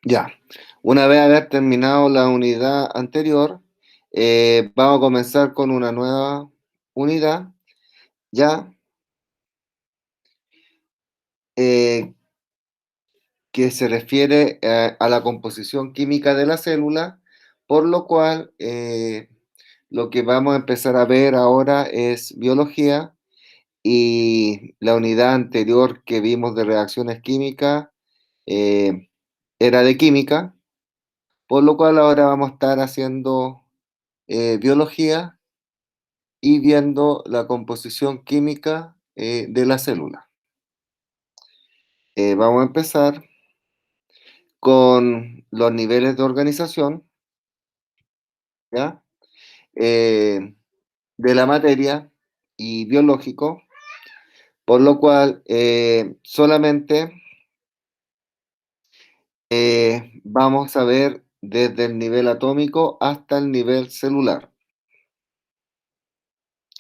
Ya, una vez haber terminado la unidad anterior, vamos a comenzar con una nueva unidad, ya, eh, que se refiere a la composición química de la célula, por lo cual lo que vamos a empezar a ver ahora es biología y la unidad anterior que vimos de reacciones químicas eh, era de química, por lo cual ahora vamos a estar haciendo biología y viendo la composición química de la célula. Vamos a empezar con los niveles de organización, ¿ya? Eh, de la materia y biológico, por lo cual solamente vamos a ver desde el nivel atómico hasta el nivel celular.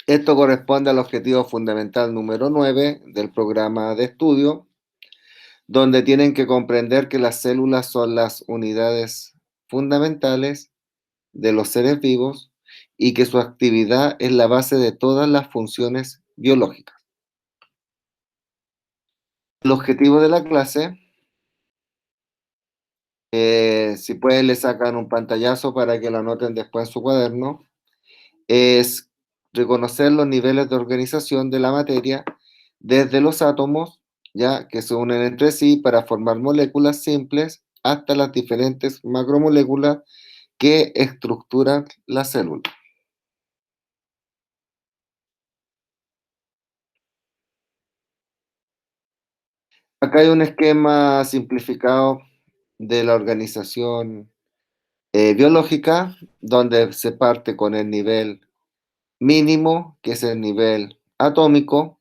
Esto corresponde al objetivo fundamental número 9 del programa de estudio, donde tienen que comprender que las células son las unidades fundamentales de los seres vivos y que su actividad es la base de todas las funciones biológicas. El objetivo de la clase, si pueden le sacan un pantallazo para que lo anoten después en su cuaderno, es reconocer los niveles de organización de la materia desde los átomos, ya que se unen entre sí para formar moléculas simples hasta las diferentes macromoléculas que estructuran la célula. Acá hay un esquema simplificado de la organización biológica, donde se parte con el nivel mínimo, que es el nivel atómico,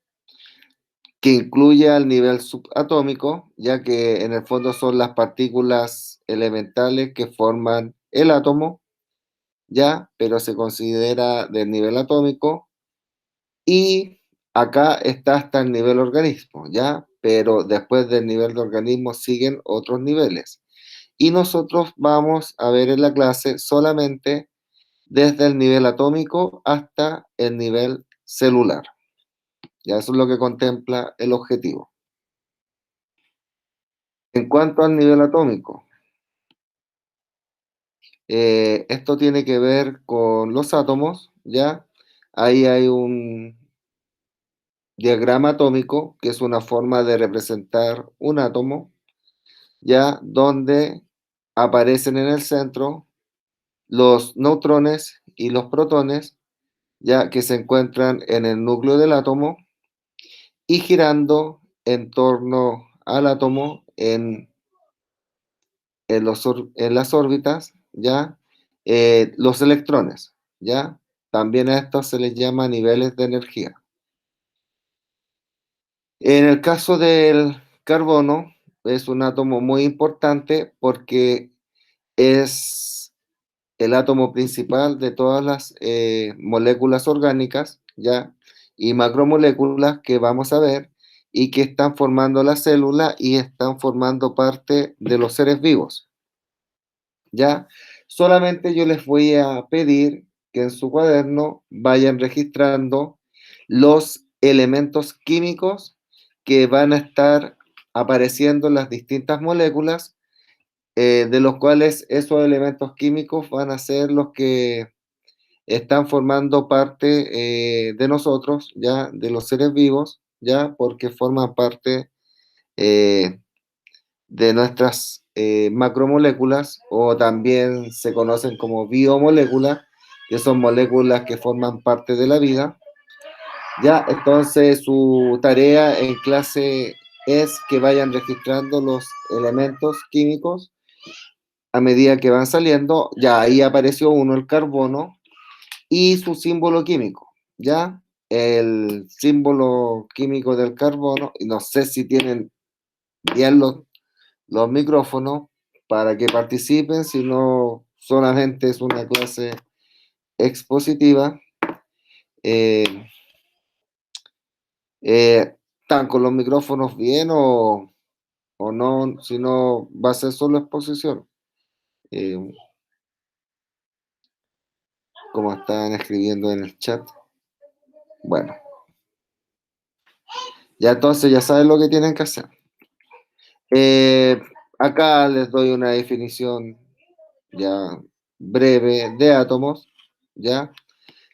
que incluye al nivel subatómico, ya que en el fondo son las partículas elementales que forman el átomo, ya, pero se considera del nivel atómico. Y acá está hasta el nivel organismo, ya, pero después del nivel de organismo siguen otros niveles. Y nosotros vamos a ver en la clase solamente desde el nivel atómico hasta el nivel celular. Ya eso es lo que contempla el objetivo. En cuanto al nivel atómico, esto tiene que ver con los átomos, ¿ya? Ahí hay un diagrama atómico, que es una forma de representar un átomo, ¿ya? Donde aparecen en el centro los neutrones y los protones, ya que se encuentran en el núcleo del átomo y girando en torno al átomo en las órbitas, ¿ya? Los electrones, ¿ya? También a estos se les llama niveles de energía. En el caso del carbono, es un átomo muy importante porque es el átomo principal de todas las moléculas orgánicas, ¿ya? Y macromoléculas que vamos a ver y que están formando la célula y están formando parte de los seres vivos. ¿Ya? Solamente yo les voy a pedir que en su cuaderno vayan registrando los elementos químicos que van a estar apareciendo en las distintas moléculas, de los cuales esos elementos químicos van a ser los que están formando parte de nosotros, ya, de los seres vivos, ya, porque forman parte eh, de nuestras macromoléculas o también se conocen como biomoléculas, que son moléculas que forman parte de la vida. Ya, entonces su tarea en clase es que vayan registrando los elementos químicos a medida que van saliendo. Ya ahí apareció uno, el carbono, y su símbolo químico. Ya, el símbolo químico del carbono, y no sé si tienen bien los micrófonos para que participen, si no solamente es una clase expositiva. Eh, ¿Están con los micrófonos bien o...? o no, si no va a ser solo exposición. Eh, Como están escribiendo en el chat. Bueno, ya entonces ya saben lo que tienen que hacer. Eh, Acá les doy una definición ya breve de átomos, ya,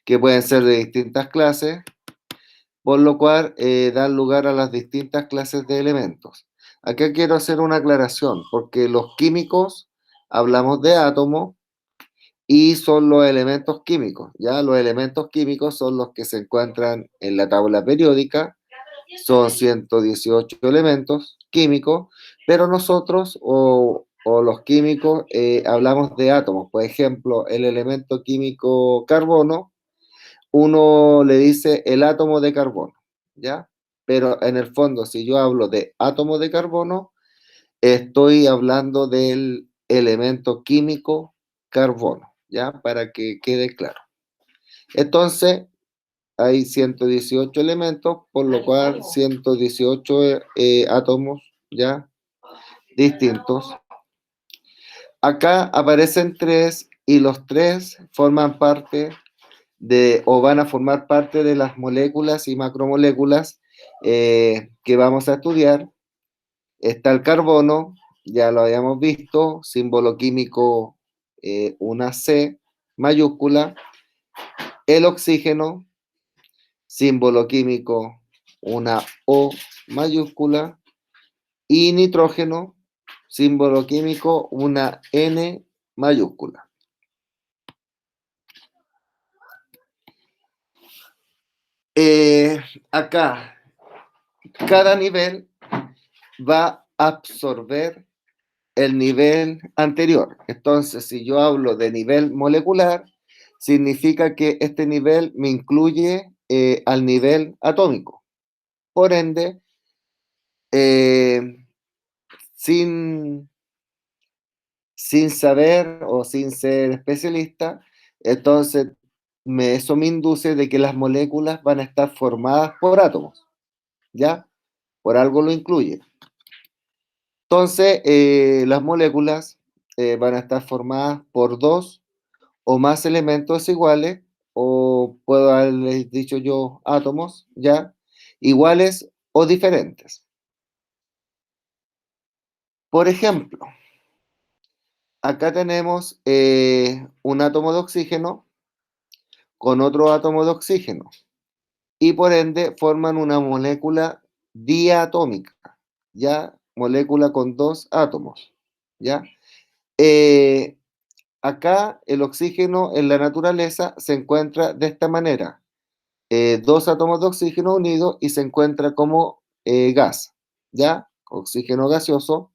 que pueden ser de distintas clases, por lo cual dan lugar a las distintas clases de elementos. Acá quiero hacer una aclaración, porque los químicos hablamos de átomos y son los elementos químicos, ¿ya? Los elementos químicos son los que se encuentran en la tabla periódica, son 118 elementos químicos, pero nosotros o los químicos hablamos de átomos. Por ejemplo, el elemento químico carbono, uno le dice el átomo de carbono, ¿ya? Pero en el fondo, si yo hablo de átomo de carbono, estoy hablando del elemento químico carbono, ¿ya? Para que quede claro. Entonces, hay 118 elementos, por lo cual 118 átomos, ¿ya? Distintos. Acá aparecen tres y los tres forman parte de, o van a formar parte de las moléculas y macromoléculas que vamos a estudiar. Está el carbono, ya lo habíamos visto, símbolo químico una C mayúscula. El oxígeno, símbolo químico una O mayúscula. Y nitrógeno, símbolo químico una N mayúscula. Acá, cada nivel va a absorber el nivel anterior. Entonces, si yo hablo de nivel molecular, significa que este nivel me incluye al nivel atómico. Por ende, eh, sin, sin saber o sin ser especialista, entonces eso me induce de que las moléculas van a estar formadas por átomos, ¿ya? Por algo lo incluye. Entonces, las moléculas van a estar formadas por dos o más elementos iguales, o puedo haberles dicho yo átomos, ¿ya? Iguales o diferentes. Por ejemplo, acá tenemos un átomo de oxígeno con otro átomo de oxígeno y por ende forman una molécula diatómica, ¿ya? Molécula con dos átomos, ¿ya? Eh, Acá el oxígeno en la naturaleza se encuentra de esta manera. Dos átomos de oxígeno unidos y se encuentra como gas, ¿ya? Oxígeno gaseoso.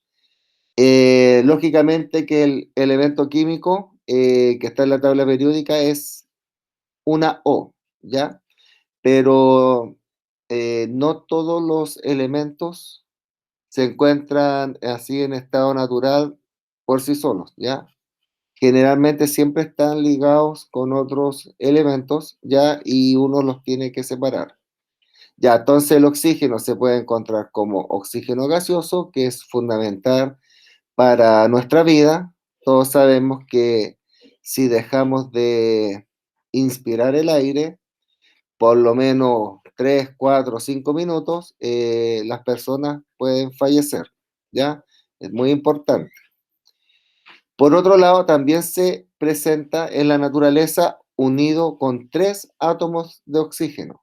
Lógicamente que el elemento químico que está en la tabla periódica es una O, ¿ya? Pero no todos los elementos se encuentran así en estado natural por sí solos, ¿ya? Generalmente siempre están ligados con otros elementos, ¿ya? Y uno los tiene que separar. Ya, entonces el oxígeno se puede encontrar como oxígeno gaseoso, que es fundamental para nuestra vida. Todos sabemos que si dejamos de inspirar el aire, por lo menos 3, 4, 5 minutos, las personas pueden fallecer, ¿ya? Es muy importante. Por otro lado, también se presenta en la naturaleza unido con tres átomos de oxígeno,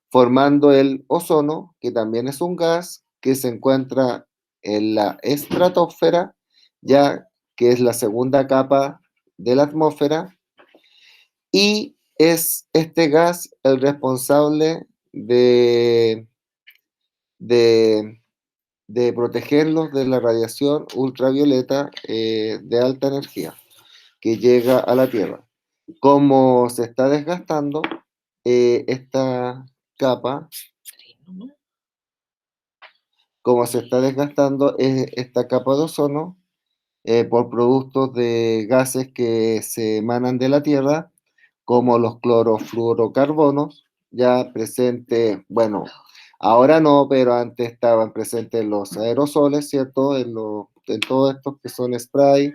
formando el ozono, que también es un gas que se encuentra en la estratosfera, ya que es la segunda capa de la atmósfera, y es este gas el responsable de, de protegerlos de la radiación ultravioleta de alta energía que llega a la Tierra. Como se está desgastando esta capa, como se está desgastando esta capa de ozono por productos de gases que se emanan de la Tierra, como los clorofluorocarbonos, ya presentes, bueno, Ahora no, pero antes estaban presentes los aerosoles, ¿cierto? En todos estos que son spray.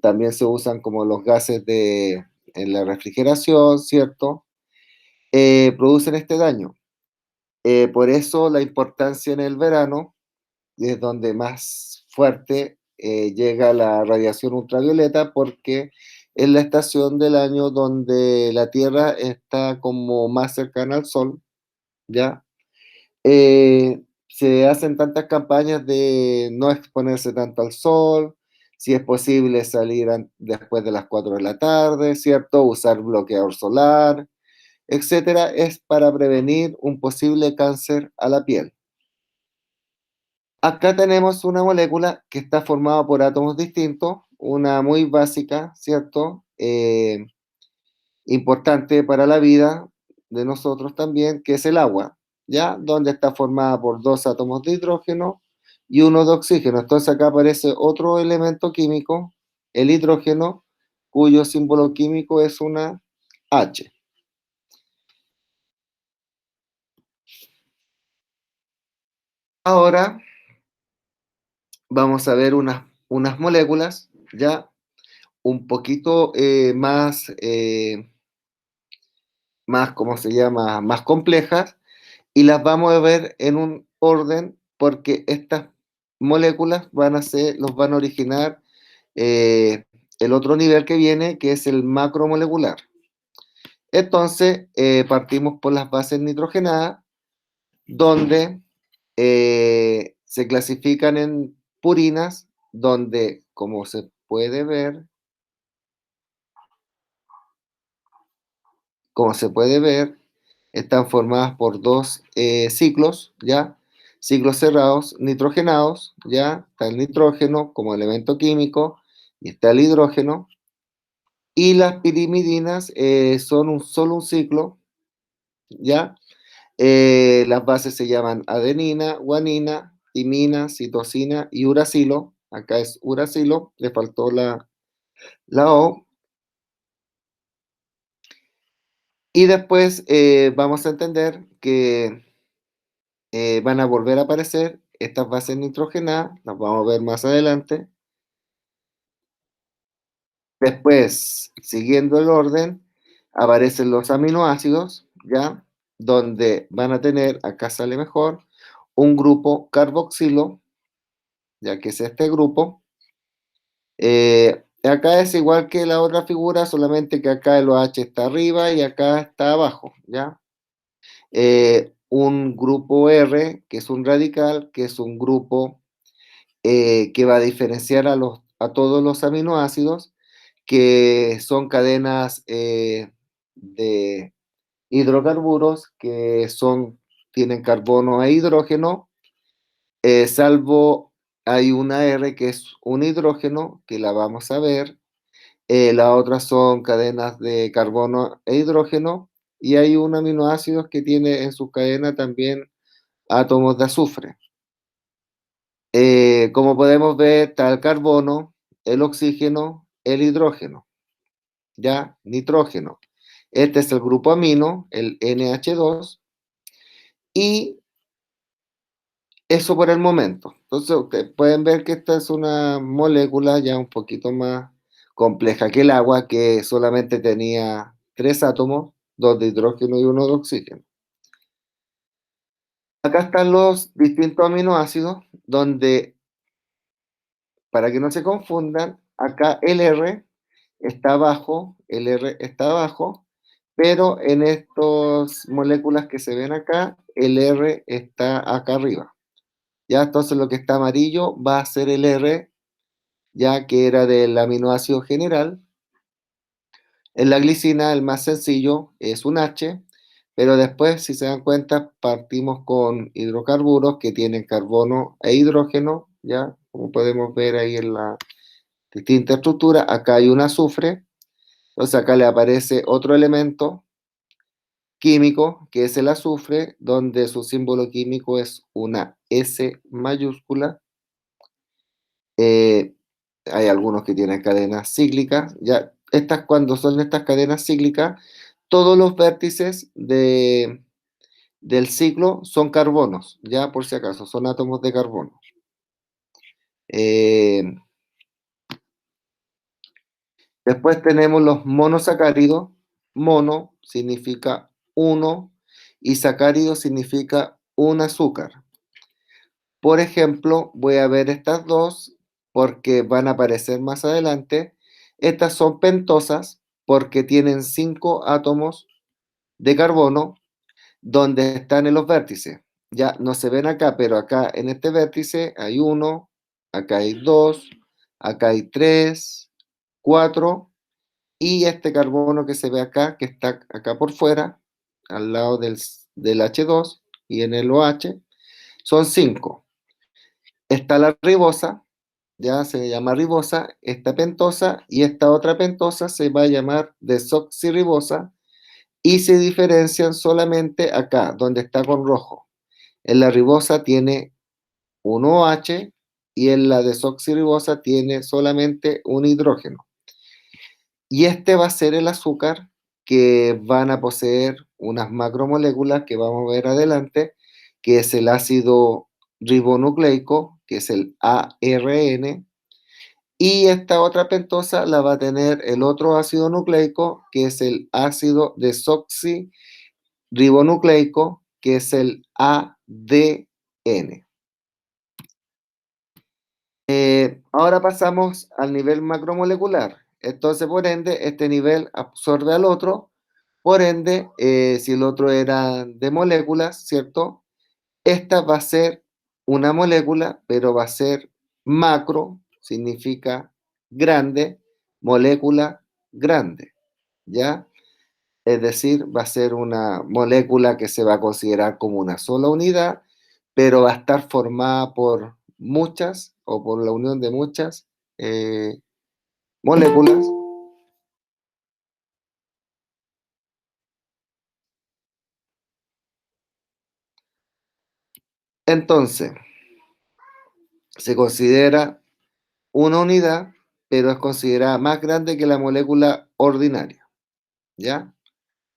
También se usan como los gases en la refrigeración, ¿cierto? Producen este daño. Por eso la importancia en el verano es donde más fuerte llega la radiación ultravioleta, porque es la estación del año donde la Tierra está como más cercana al Sol, ¿ya? Se hacen tantas campañas de no exponerse tanto al sol, si es posible salir después de las 4 de la tarde, ¿cierto? Usar bloqueador solar, etcétera, es para prevenir un posible cáncer a la piel. Acá tenemos una molécula que está formada por átomos distintos, una muy básica, ¿cierto? Importante para la vida de nosotros también, que es el agua, ¿ya? Donde está formada por dos átomos de hidrógeno y uno de oxígeno. Entonces acá aparece otro elemento químico, el hidrógeno, cuyo símbolo químico es una H. Ahora vamos a ver unas moléculas ya un poquito más, ¿cómo se llama? Más complejas, y las vamos a ver en un orden porque estas moléculas los van a originar eh, el otro nivel que viene, que es el macromolecular. Entonces, partimos por las bases nitrogenadas, donde se clasifican en purinas, donde, como se puede ver, están formadas por dos ciclos, ¿ya? Ciclos cerrados nitrogenados, ¿ya? Está el nitrógeno como elemento químico y está el hidrógeno. Y las pirimidinas son solo un ciclo, ¿ya? Las bases se llaman adenina, guanina, timina, citosina y uracilo. Acá es uracilo, le faltó la O. Y después vamos a entender que van a volver a aparecer estas bases nitrogenadas, las vamos a ver más adelante. Después, siguiendo el orden, aparecen los aminoácidos, ¿ya? Donde van a tener, acá sale mejor, un grupo carboxilo, ya que es este grupo. Acá es igual que la otra figura, solamente que acá el OH está arriba y acá está abajo, ¿ya? Un grupo R, que es un radical, que es un grupo que va a diferenciar a todos los aminoácidos, que son cadenas de hidrocarburos tienen carbono e hidrógeno, salvo hay una R que es un hidrógeno, que la vamos a ver. Las otras son cadenas de carbono e hidrógeno, y hay un aminoácido que tiene en su cadena también átomos de azufre. Como podemos ver, está el carbono, el oxígeno, el hidrógeno, ¿ya? Nitrógeno. Este es el grupo amino, el NH2, y eso por el momento. Entonces, ustedes pueden ver que esta es una molécula ya un poquito más compleja que el agua, que solamente tenía tres átomos, dos de hidrógeno y uno de oxígeno. Acá están los distintos aminoácidos, donde, para que no se confundan, acá el R está abajo, el R está abajo, pero en estas moléculas que se ven acá, el R está acá arriba. Ya, entonces lo que está amarillo va a ser el R, ya que era del aminoácido general. En la glicina, el más sencillo es un H, pero después, si se dan cuenta, partimos con hidrocarburos que tienen carbono e hidrógeno, ya, como podemos ver ahí en la distinta estructura. Acá hay un azufre, entonces acá le aparece otro elemento químico, que es el azufre, donde su símbolo químico es una S mayúscula. Eh, Hay algunos que tienen cadenas cíclicas. Ya, cuando son estas cadenas cíclicas, todos los vértices del ciclo son carbonos, ya por si acaso, son átomos de carbono. Eh, Después tenemos los monosacáridos. Mono significa uno y sacárido significa un azúcar. Por ejemplo, voy a ver estas dos porque van a aparecer más adelante. Estas son pentosas porque tienen 5 átomos de carbono donde están en los vértices. Ya no se ven acá, pero acá en este vértice hay uno, acá hay dos, acá hay tres, cuatro, y este carbono que se ve acá, que está acá por fuera, al lado del H2 y en el OH, son cinco. Está la ribosa, ya se llama ribosa, esta pentosa, y esta otra pentosa se va a llamar desoxirribosa, y se diferencian solamente acá, donde está con rojo. En la ribosa tiene un OH y en la desoxirribosa tiene solamente un hidrógeno. Y este va a ser el azúcar que van a poseer unas macromoléculas que vamos a ver adelante, que es el ácido ribonucleico, que es el ARN, y esta otra pentosa la va a tener el otro ácido nucleico, que es el ácido desoxirribonucleico, que es el ADN. Ahora pasamos al nivel macromolecular. Entonces, por ende, este nivel absorbe al otro. Por ende, si el otro era de moléculas, ¿cierto? Esta va a ser una molécula, pero va a ser macro, significa grande, molécula grande, ¿ya? Es decir, va a ser una molécula que se va a considerar como una sola unidad, pero va a estar formada por muchas o por la unión de muchas eh, moléculas. Entonces, se considera una unidad, pero es considerada más grande que la molécula ordinaria, ¿ya?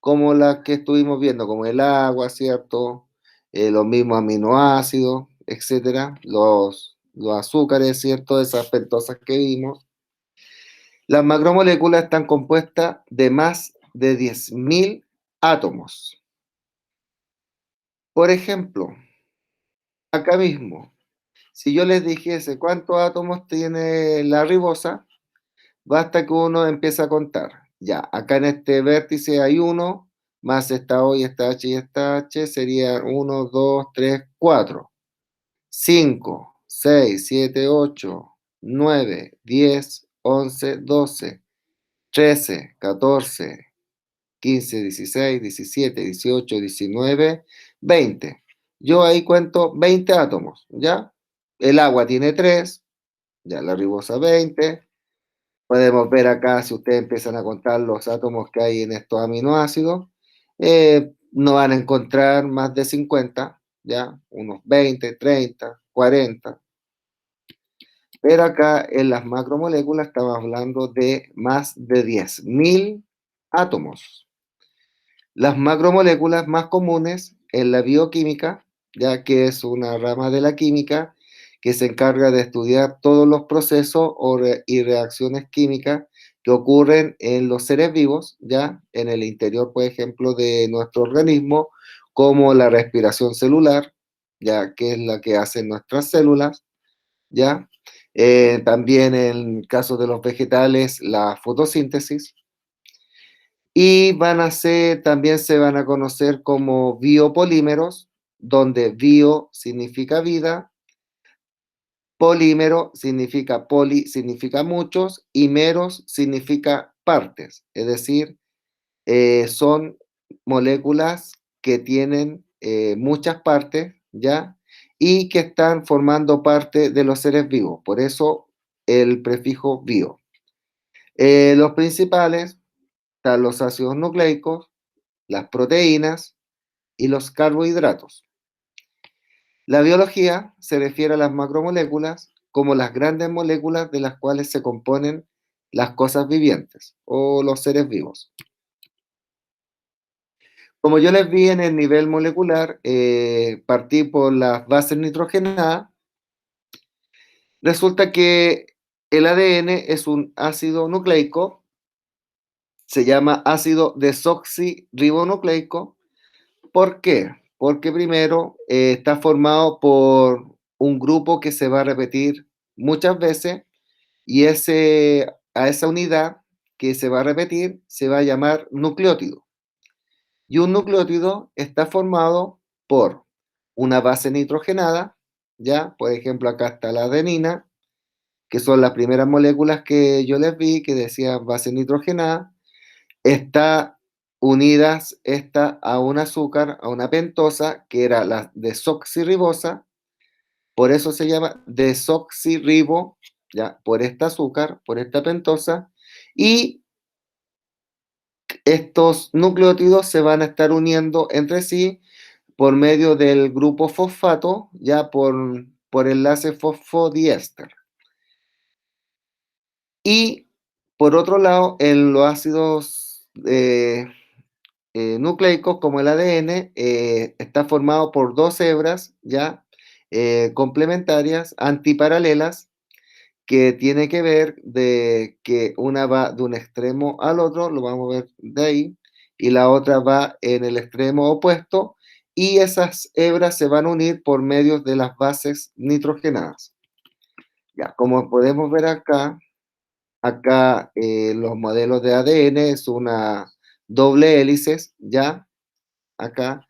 Como la que estuvimos viendo, como el agua, ¿cierto? Los mismos aminoácidos, etcétera, los azúcares, ¿cierto? Esas pentosas que vimos. Las macromoléculas están compuestas de más de 10.000 átomos. Por ejemplo, acá mismo, si yo les dijese cuántos átomos tiene la ribosa, basta que uno empiece a contar. Ya, acá en este vértice hay uno, más esta O y esta H y esta H, sería uno, 2, 3, 4, 5, 6, 7, 8, 9, 10, 11, 12, 13, 14, 15, 16, 17, 18, 19, 20. Yo ahí cuento 20 átomos, ¿ya? El agua tiene 3, ya la ribosa 20. Podemos ver acá, si ustedes empiezan a contar los átomos que hay en estos aminoácidos, no van a encontrar más de 50, ¿ya? Unos 20, 30, 40. Pero acá en las macromoléculas estamos hablando de más de 10.000 átomos. Las macromoléculas más comunes en la bioquímica, ya que es una rama de la química que se encarga de estudiar todos los procesos y reacciones químicas que ocurren en los seres vivos, ya en el interior, por ejemplo, de nuestro organismo, como la respiración celular, ya que es la que hacen nuestras células, ya. También en el caso de los vegetales, la fotosíntesis, y van a ser, también se van a conocer como biopolímeros, donde bio significa vida, polímero significa poli, significa muchos, y meros significa partes, es decir, son moléculas que tienen muchas partes, ¿ya? Y que están formando parte de los seres vivos, por eso el prefijo bio. Los principales están los ácidos nucleicos, las proteínas y los carbohidratos. La biología se refiere a las macromoléculas como las grandes moléculas de las cuales se componen las cosas vivientes o los seres vivos. Como yo les vi en el nivel molecular, partí por las bases nitrogenadas. Resulta que el ADN es un ácido nucleico, se llama ácido desoxirribonucleico. ¿Por qué? Porque primero está formado por un grupo que se va a repetir muchas veces y a esa unidad que se va a repetir se va a llamar nucleótido. Y un nucleótido está formado por una base nitrogenada, ¿ya? Por ejemplo, acá está la adenina, que son las primeras moléculas que yo les vi, que decían base nitrogenada. Está unidas esta a un azúcar, a una pentosa, que era la desoxirribosa, por eso se llama desoxirribo, ¿ya? Por este azúcar, por esta pentosa, y estos nucleótidos se van a estar uniendo entre sí por medio del grupo fosfato, ya por enlace fosfodiéster. Y por otro lado, en los ácidos nucleicos, como el ADN, está formado por dos hebras ya complementarias, antiparalelas, que tiene que ver de que una va de un extremo al otro, lo vamos a ver de ahí, y la otra va en el extremo opuesto, y esas hebras se van a unir por medio de las bases nitrogenadas. Ya, como podemos ver acá los modelos de ADN es una doble hélices, ya, acá,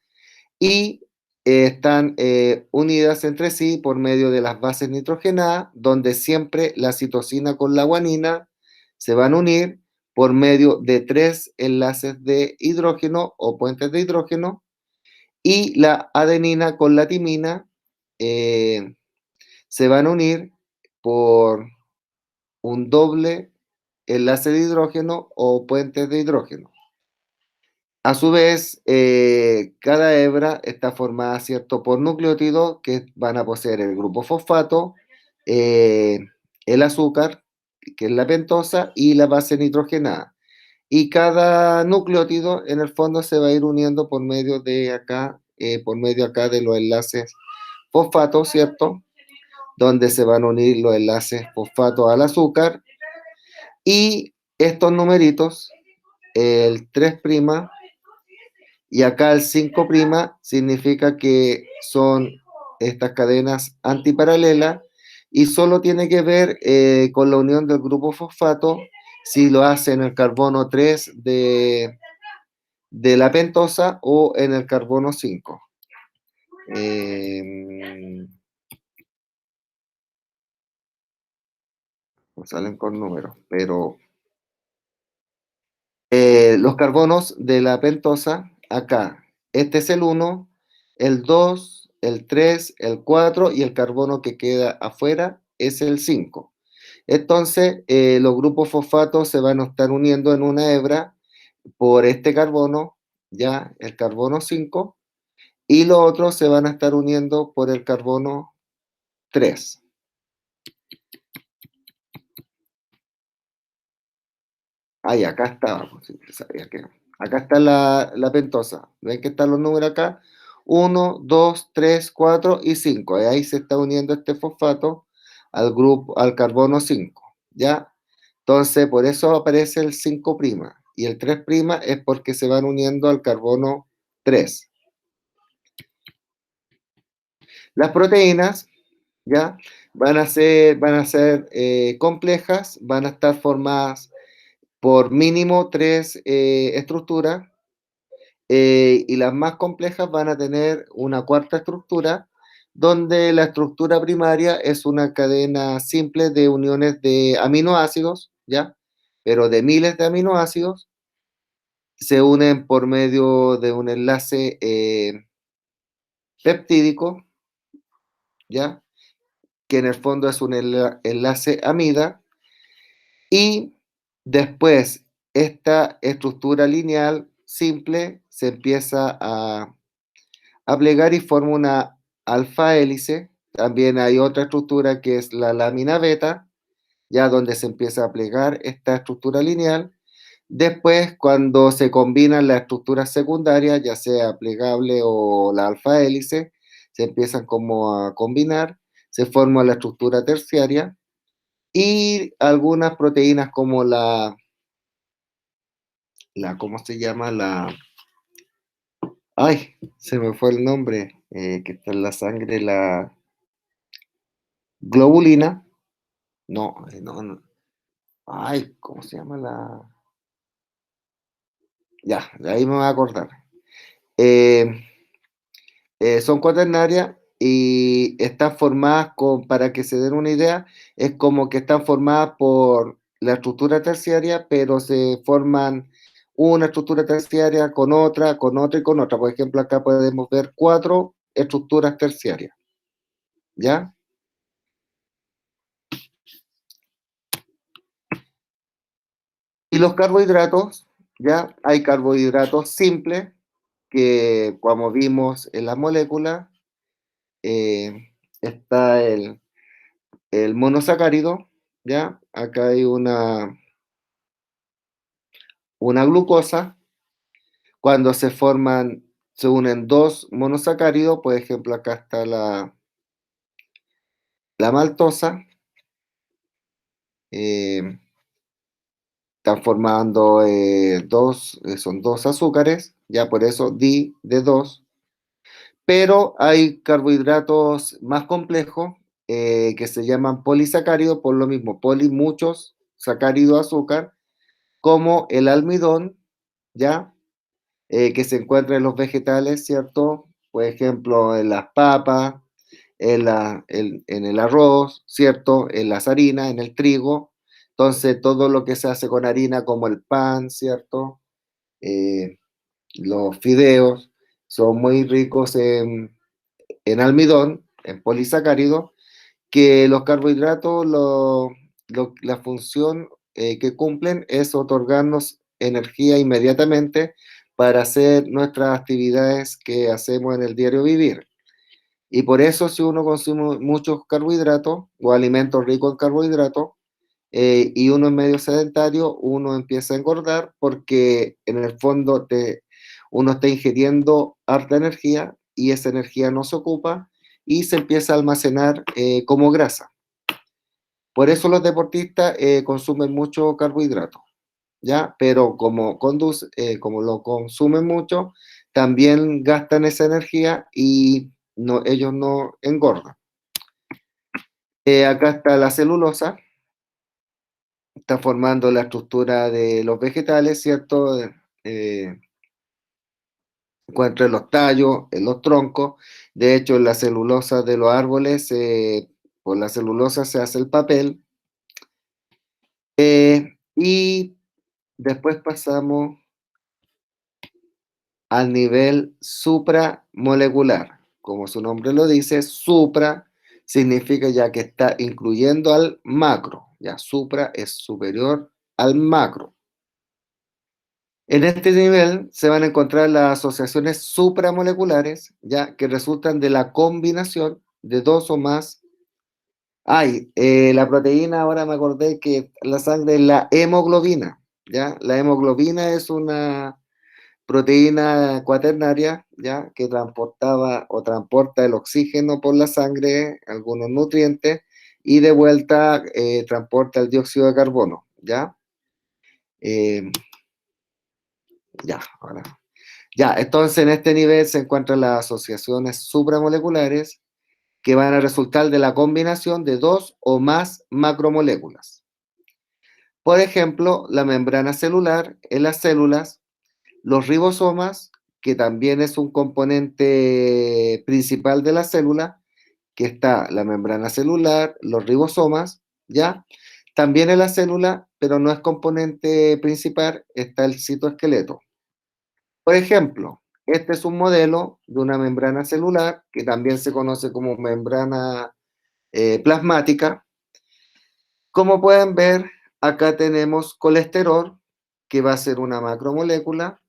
y están unidas entre sí por medio de las bases nitrogenadas, donde siempre la citosina con la guanina se van a unir por medio de tres enlaces de hidrógeno o puentes de hidrógeno, y la adenina con la timina eh, se van a unir por un doble enlace de hidrógeno o puentes de hidrógeno. A su vez, cada hebra está formada, ¿cierto?, por nucleótidos que van a poseer el grupo fosfato, eh, el azúcar, que es la pentosa, y la base nitrogenada. Y cada nucleótido, en el fondo, se va a ir uniendo por medio de acá, por medio acá de los enlaces fosfato, ¿cierto?, donde se van a unir los enlaces fosfato al azúcar. Y estos numeritos, el 3' y acá el 5' significa que son estas cadenas antiparalelas y solo tiene que ver con la unión del grupo fosfato si lo hace en el carbono 3 de la pentosa o en el carbono 5. No salen con números, pero los carbonos de la pentosa, acá, este es el 1, el 2, el 3, el 4 y el carbono que queda afuera es el 5. Entonces, los grupos fosfatos se van a estar uniendo en una hebra por este carbono, ya el carbono 5, y los otros se van a estar uniendo por el carbono 3. Ay, acá está, pues, sí, sabía que. Acá está la pentosa. ¿Ven que están los números acá? 1, 2, 3, 4 y 5. Y ahí se está uniendo este fosfato al carbono 5. ¿Ya? Entonces, por eso aparece el 5'. Y el 3' es porque se van uniendo al carbono 3. Las proteínas, ¿ya? Van a ser complejas, van a estar formadas por mínimo tres estructuras, y las más complejas van a tener una cuarta estructura, donde la estructura primaria es una cadena simple de uniones de aminoácidos, ¿ya? Pero de miles de aminoácidos, se unen por medio de un enlace peptídico, ¿ya? Que en el fondo es un enlace amida, y después esta estructura lineal simple se empieza a plegar y forma una alfa hélice. También hay otra estructura que es la lámina beta, ya donde se empieza a plegar esta estructura lineal. Después, cuando se combinan las estructuras secundarias, ya sea plegable o la alfa hélice, se empiezan como a combinar, se forma la estructura terciaria y algunas proteínas como ¿cómo se llama? Ay, se me fue el nombre, que está en la sangre, la globulina. No, no. Ay, ¿cómo se llama Ya, de ahí me voy a acordar. Eh, Son cuaternarias y están formadas para que se den una idea, es como que están formadas por la estructura terciaria, pero se forman una estructura terciaria con otra y con otra. Por ejemplo, acá podemos ver 4 estructuras terciarias, ¿ya? Y los carbohidratos, ¿ya? Hay carbohidratos simples, que como vimos en la molécula, está el monosacárido, ¿ya? Acá hay una glucosa. Cuando se unen dos monosacáridos, por ejemplo, acá está la maltosa, eh, están formando son dos azúcares, ya por eso di de dos, pero hay carbohidratos más complejos que se llaman polisacáridos, por lo mismo, poli, muchos, sacárido, azúcar, como el almidón, ¿ya? Que se encuentra en los vegetales, ¿cierto? Por ejemplo, en las papas, en el arroz, ¿cierto? En las harinas, en el trigo. Entonces, todo lo que se hace con harina, como el pan, ¿cierto? Eh, los fideos, son muy ricos en almidón, en polisacáridos, que los carbohidratos, la función que cumplen es otorgarnos energía inmediatamente para hacer nuestras actividades que hacemos en el diario vivir. Y por eso si uno consume muchos carbohidratos o alimentos ricos en carbohidratos y uno es medio sedentario, uno empieza a engordar porque en el fondo uno está ingiriendo harta energía y esa energía no se ocupa y se empieza a almacenar como grasa. Por eso los deportistas consumen mucho carbohidrato, ¿ya? Pero como lo consumen mucho, también gastan esa energía y no, ellos no engordan. Acá está la celulosa, está formando la estructura de los vegetales, ¿cierto? Encuentra en los tallos, en los troncos. De hecho, en la celulosa de los árboles, por la celulosa se hace el papel. Y después pasamos al nivel supramolecular. Como su nombre lo dice, supra significa ya que está incluyendo al macro. Ya supra es superior al macro. En este nivel se van a encontrar las asociaciones supramoleculares, ya que resultan de la combinación de dos o más. La proteína, ahora me acordé que la sangre es la hemoglobina, ¿ya? La hemoglobina es una proteína cuaternaria, ¿ya? Que transportaba o transporta el oxígeno por la sangre, algunos nutrientes, y de vuelta transporta el dióxido de carbono, ¿ya? Eh, ahora. Ya, entonces en este nivel se encuentran las asociaciones supramoleculares que van a resultar de la combinación de dos o más macromoléculas. Por ejemplo, la membrana celular en las células, los ribosomas, que también es un componente principal de la célula, que está la membrana celular, los ribosomas, ¿ya? También en la célula, pero no es componente principal, está el citoesqueleto. Por ejemplo, este es un modelo de una membrana celular, que también se conoce como membrana plasmática. Como pueden ver, acá tenemos colesterol, que va a ser una macromolécula,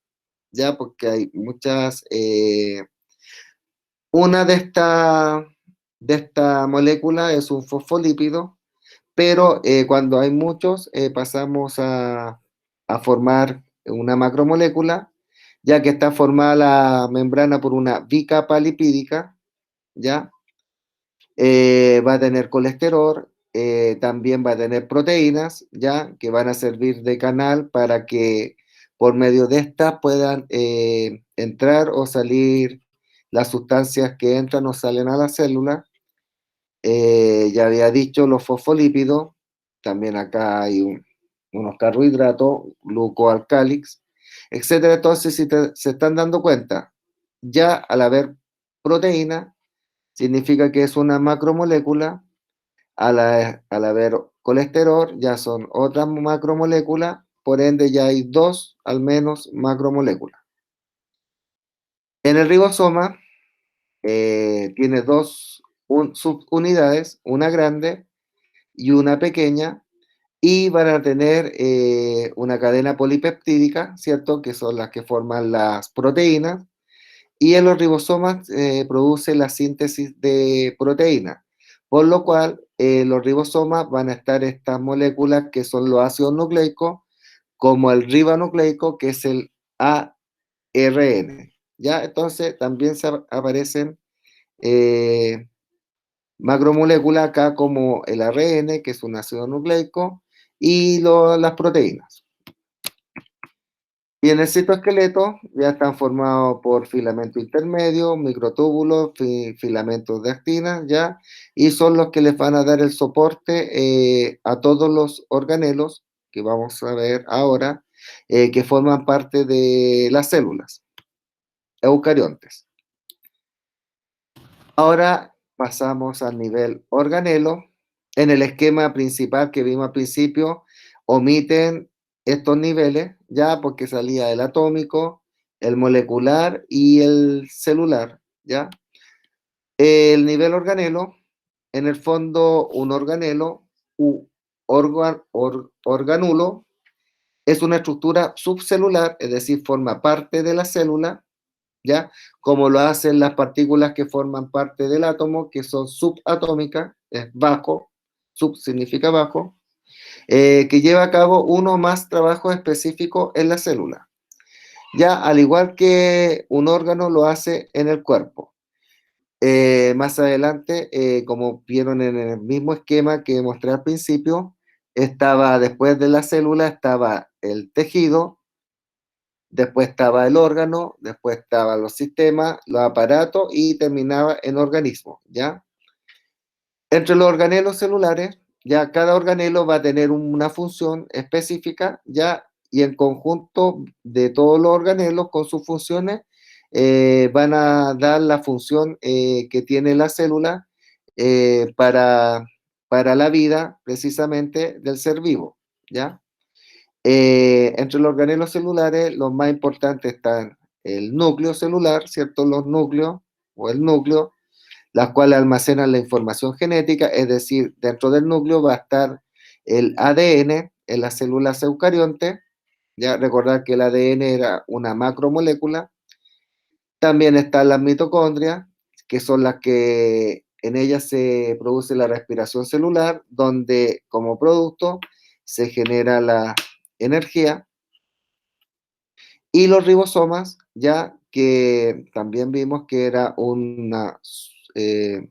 ya porque hay muchas. Una de esta molécula es un fosfolípido, pero cuando hay muchos pasamos a formar una macromolécula, ya que está formada la membrana por una bicapa lipídica, ¿ya? Va a tener colesterol, también va a tener proteínas, ¿ya? Que van a servir de canal para que por medio de estas puedan entrar o salir las sustancias que entran o salen a la célula. Ya había dicho los fosfolípidos, también acá hay unos carbohidratos, glucoalcálics, etcétera. Entonces, si se están dando cuenta, ya al haber proteína, significa que es una macromolécula, al haber colesterol, ya son otras macromoléculas, por ende ya hay dos, al menos, macromoléculas. En el ribosoma tiene dos subunidades, una grande y una pequeña, y van a tener una cadena polipeptídica, ¿cierto? Que son las que forman las proteínas, y en los ribosomas produce la síntesis de proteínas, por lo cual los ribosomas van a estar estas moléculas que son los ácidos nucleicos, como el ribonucleico, que es el ARN. ¿Ya? Entonces también aparecen eh, macromoléculas acá como el ARN, que es un ácido nucleico, y las proteínas. Y en el citoesqueleto ya están formados por filamento intermedio, microtúbulos, filamentos de actina, ¿ya? Y son los que les van a dar el soporte a todos los organelos, que vamos a ver ahora, que forman parte de las células eucariontes. Ahora pasamos al nivel organelo. En el esquema principal que vimos al principio, omiten estos niveles, ya porque salía el atómico, el molecular y el celular, ¿ya? El nivel organelo, en el fondo, un organelo u organulo es una estructura subcelular, es decir, forma parte de la célula, ¿ya? Como lo hacen las partículas que forman parte del átomo, que son subatómicas, es bajo, sub significa bajo, que lleva a cabo uno o más trabajos específicos en la célula. Ya al igual que un órgano lo hace en el cuerpo. Más adelante, como vieron en el mismo esquema que mostré al principio, estaba después de la célula, estaba el tejido, después estaba el órgano, después estaban los sistemas, los aparatos y terminaba en organismo, ¿ya? Entre los organelos celulares, ya cada organelo va a tener una función específica, ¿ya? Y en conjunto de todos los organelos con sus funciones van a dar la función que tiene la célula para la vida precisamente del ser vivo, ¿ya? Entre los organelos celulares, los más importantes están el núcleo celular, ¿cierto? Los núcleos o el núcleo, las cuales almacenan la información genética, es decir, dentro del núcleo va a estar el ADN en las células eucariontes, ya recordar que el ADN era una macromolécula. También están las mitocondrias, que son las que en ellas se produce la respiración celular, donde como producto se genera la energía. Y los ribosomas, ya que también vimos que era una eh,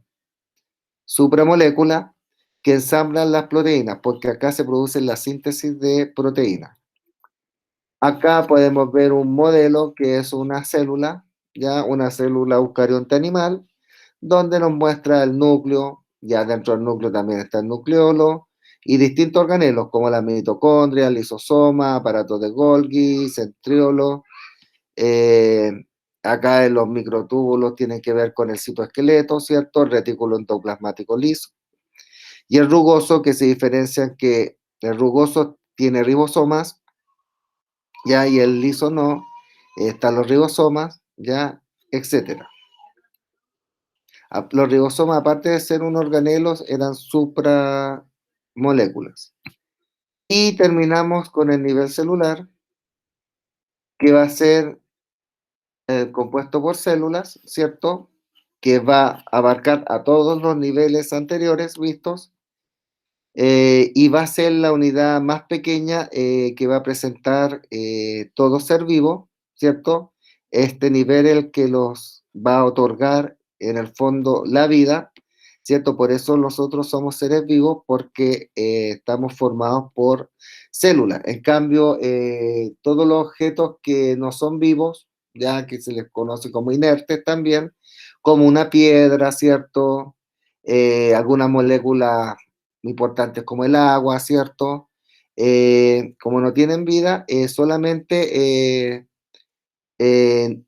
supramolécula que ensamblan las proteínas, porque acá se produce la síntesis de proteínas. Acá podemos ver un modelo que es una célula, ya una célula eucarionte animal, donde nos muestra el núcleo, ya dentro del núcleo también está el nucleolo, y distintos organelos como la mitocondria, el lisosoma, aparato de Golgi, centriolo. Eh, Acá en los microtúbulos tienen que ver con el citoesqueleto, ¿cierto? El retículo endoplasmático liso. Y el rugoso, que se diferencia que el rugoso tiene ribosomas, ya, y el liso no. Están los ribosomas, ya, etcétera. Los ribosomas, aparte de ser un organelo, eran supramoléculas. Y terminamos con el nivel celular, que va a ser compuesto por células, ¿cierto? Que va a abarcar a todos los niveles anteriores vistos Y va a ser la unidad más pequeña que va a presentar todo ser vivo, ¿cierto? Este nivel es el que los va a otorgar en el fondo la vida, ¿cierto? Por eso nosotros somos seres vivos porque estamos formados por células. En cambio, todos los objetos que no son vivos, ya que se les conoce como inertes también, como una piedra, ¿cierto? Alguna molécula importantes como el agua, ¿cierto? Como no tienen vida, solamente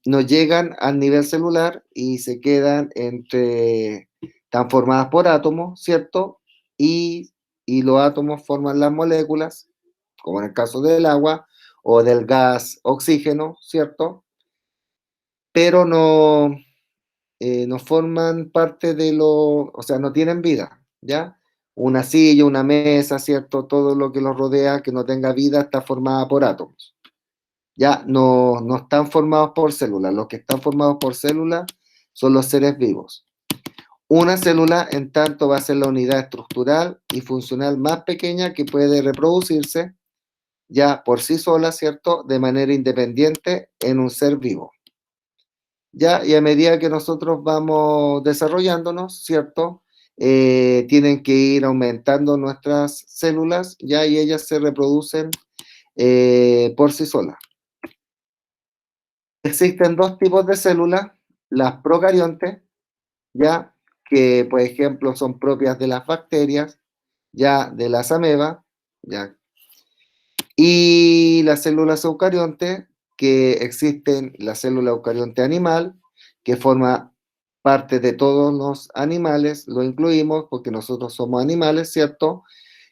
no llegan al nivel celular y se quedan están formadas por átomos, ¿cierto? Y los átomos forman las moléculas, como en el caso del agua o del gas oxígeno, ¿cierto? Pero no forman parte o sea, no tienen vida, ¿ya? Una silla, una mesa, ¿cierto? Todo lo que los rodea que no tenga vida está formada por átomos. Ya no están formados por células. Los que están formados por células son los seres vivos. Una célula, en tanto, va a ser la unidad estructural y funcional más pequeña que puede reproducirse ya por sí sola, ¿cierto? De manera independiente en un ser vivo. ¿Ya? Y a medida que nosotros vamos desarrollándonos, ¿cierto? Tienen que ir aumentando nuestras células, ¿ya? Y ellas se reproducen por sí solas. Existen dos tipos de células, las procariontes, ¿ya? Que, por ejemplo, son propias de las bacterias, ya de las amebas, ¿ya? Y las células eucariontes, que existen la célula eucarionte animal, que forma parte de todos los animales, lo incluimos porque nosotros somos animales, ¿cierto?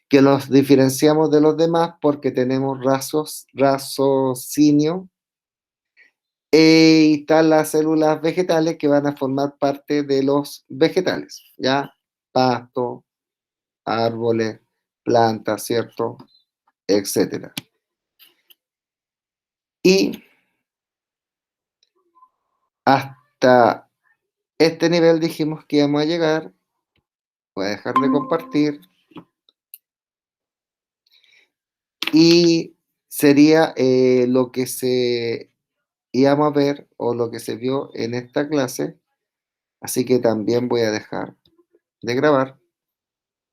Que los diferenciamos de los demás porque tenemos raciocinio. Y están las células vegetales que van a formar parte de los vegetales, ¿ya? Pasto, árboles, plantas, ¿cierto? Etcétera. Y hasta este nivel dijimos que íbamos a llegar. Voy a dejar de compartir. Y sería lo que íbamos a ver o lo que se vio en esta clase. Así que también voy a dejar de grabar.